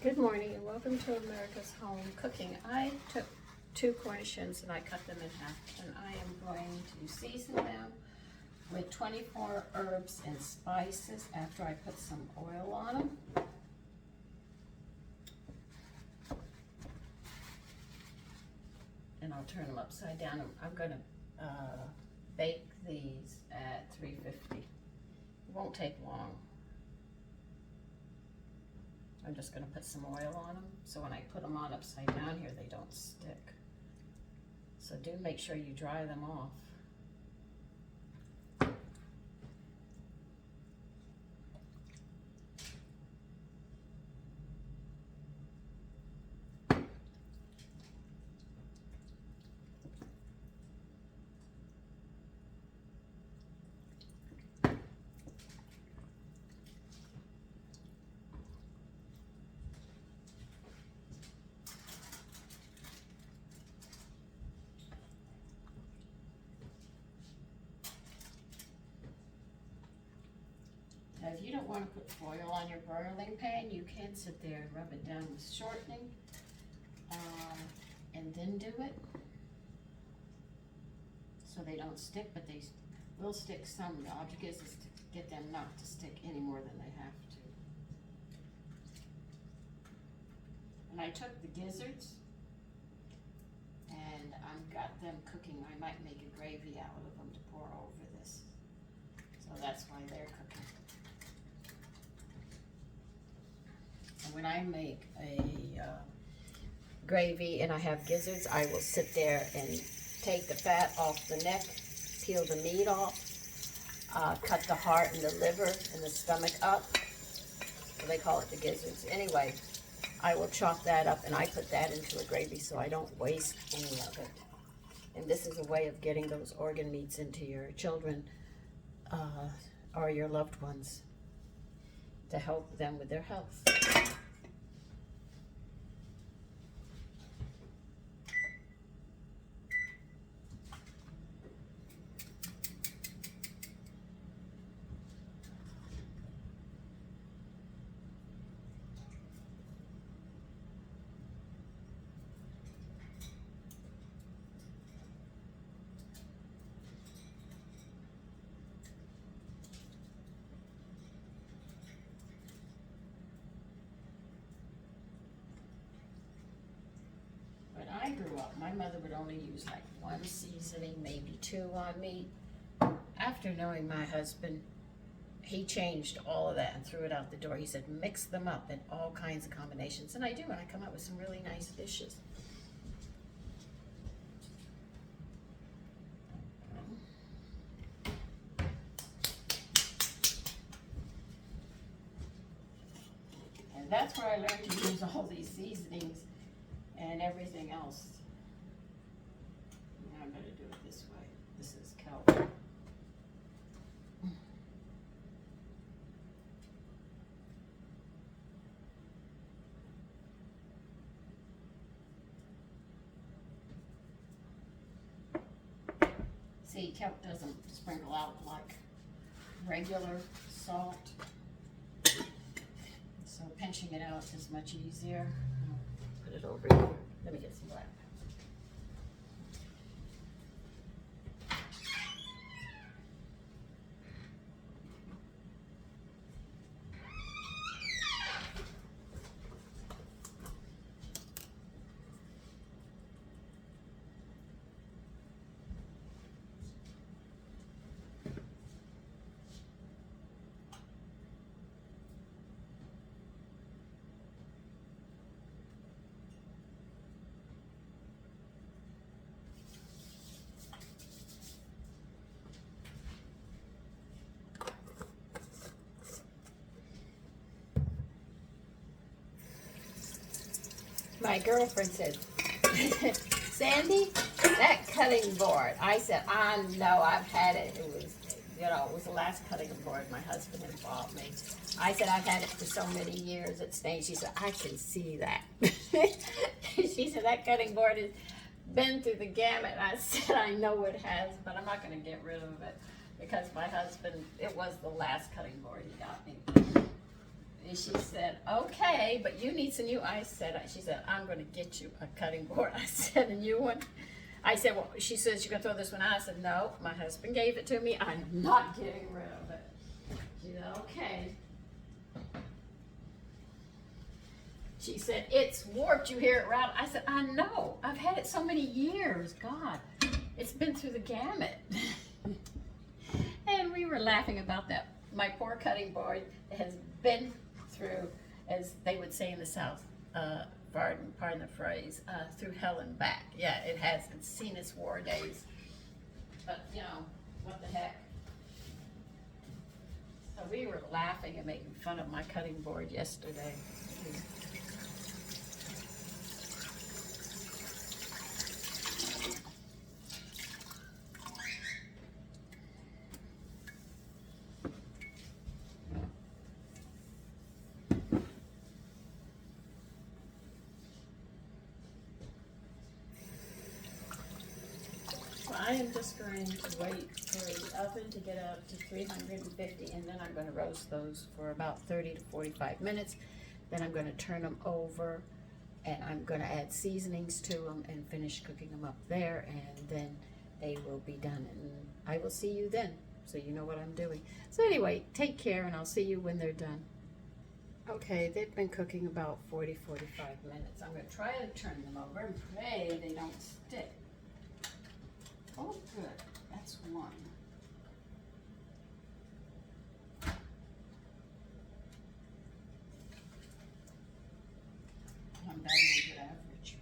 Good morning and welcome to America's Home Cooking. I took 2 Cornish hens and I cut them in half, and I am going to season them with 24 herbs and spices after I put some oil on them. And I'll turn them upside down. I'm going to bake these at 350. It won't take long. I'm just going to put some oil on them, so when I put them on upside down here, they don't stick. So do make sure you dry them off. Now, if you don't want to put foil on your broiling pan, you can sit there and rub it down with shortening and then do it. So they don't stick, but they will stick some. The object is to get them not to stick any more than they have to. And I took the gizzards and I've got them cooking. I might make a gravy out of them to pour over this. So that's why they're cooking. And when I make a gravy and I have gizzards, I will sit there and take the fat off the neck, peel the meat off, cut the heart and the liver and the stomach up. So they call it the gizzards. Anyway, I will chop that up and I put that into a gravy so I don't waste any of it. And this is a way of getting those organ meats into your children or your loved ones to help them with their health. I grew up, my mother would only use like 1 seasoning, maybe 2 on meat. After knowing my husband, he changed all of that and threw it out the door. He said, mix them up in all kinds of combinations. And I do, and I come up with some really nice dishes. And that's where I learned to use all these seasonings and everything else. Now I'm going to do it this way. This is kelp. See, kelp doesn't sprinkle out like regular salt. So pinching it out is much easier. Put it over here. Let me get some black pepper. My girlfriend said, Sandy, that cutting board. I said, I know, I've had it. It was, it was the last cutting board my husband had bought me. I said, I've had it for so many years. It stains. She said, I can see that. She said, that cutting board has been through the gamut. I said, I know it has, but I'm not going to get rid of it because my husband, it was the last cutting board he got me. And she said, okay, but you need some new. She said, I'm going to get you a cutting board. I said, a new one? I said, well, she says, you're going to throw this one out. I said, no, my husband gave it to me. I'm not getting rid of it. She said, okay. She said, it's warped. You hear it rattle. I said, I know. I've had it so many years. God, it's been through the gamut. And we were laughing about that. My poor cutting board has been through, as they would say in the South, pardon the phrase, through hell and back. Yeah, it has. It's seen its war days. But, you know, what the heck. So we were laughing and making fun of my cutting board yesterday. I am just going to wait for the oven to get up to 350, and then I'm going to roast those for about 30 to 45 minutes. Then I'm going to turn them over, and I'm going to add seasonings to them and finish cooking them up there, and then they will be done. And I will see you then, so you know what I'm doing. So anyway, take care, and I'll see you when they're done. Okay, they've been cooking about 40, 45 minutes. I'm going to try to turn them over and pray they don't stick. Oh, good. That's one. I'm batting a good average.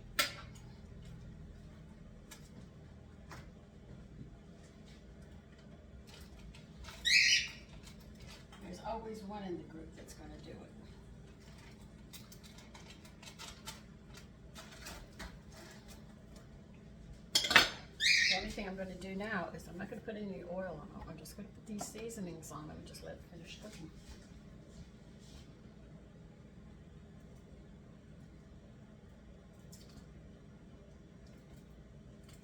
There's always one in the group that's going to do it. The only thing I'm going to do now is I'm not going to put any oil on them. I'm just going to put these seasonings on them and just let it finish cooking.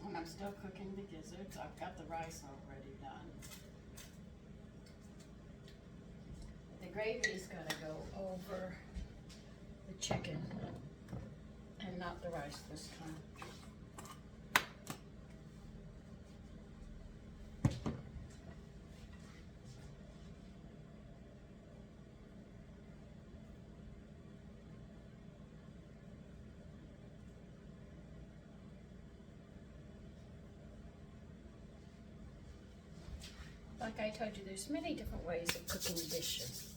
And I'm still cooking the gizzards. I've got the rice already done. The gravy is going to go over the chicken and not the rice this time. Like I told you, there's many different ways of cooking dishes.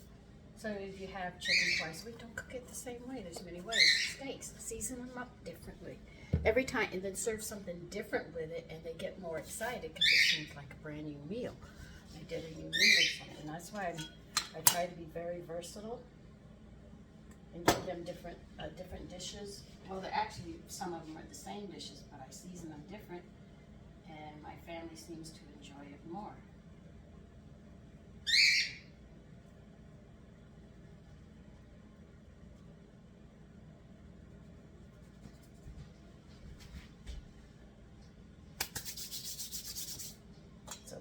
So if you have chicken twice a week, don't cook it the same way. There's many ways. Steaks, season them up differently. Every time, and then serve something different with it, and they get more excited because it seems like a brand new meal. I did a new meal or something. That's why I try to be very versatile and give them different dishes. Well, actually, some of them are the same dishes, but I season them different, and my family seems to enjoy it more.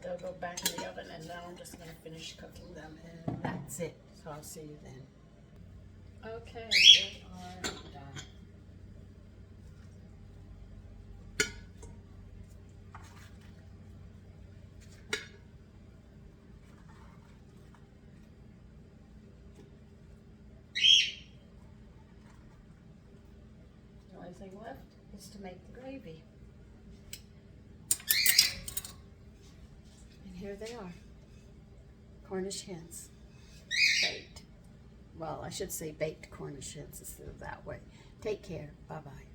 They'll go back in the oven, and now I'm just going to finish cooking them, and that's it. So I'll see you then. Okay, they are done. The only thing left is to make the gravy. Here they are, Cornish hens, baked. Well, I should say baked Cornish hens instead of that way. Take care. Bye-bye.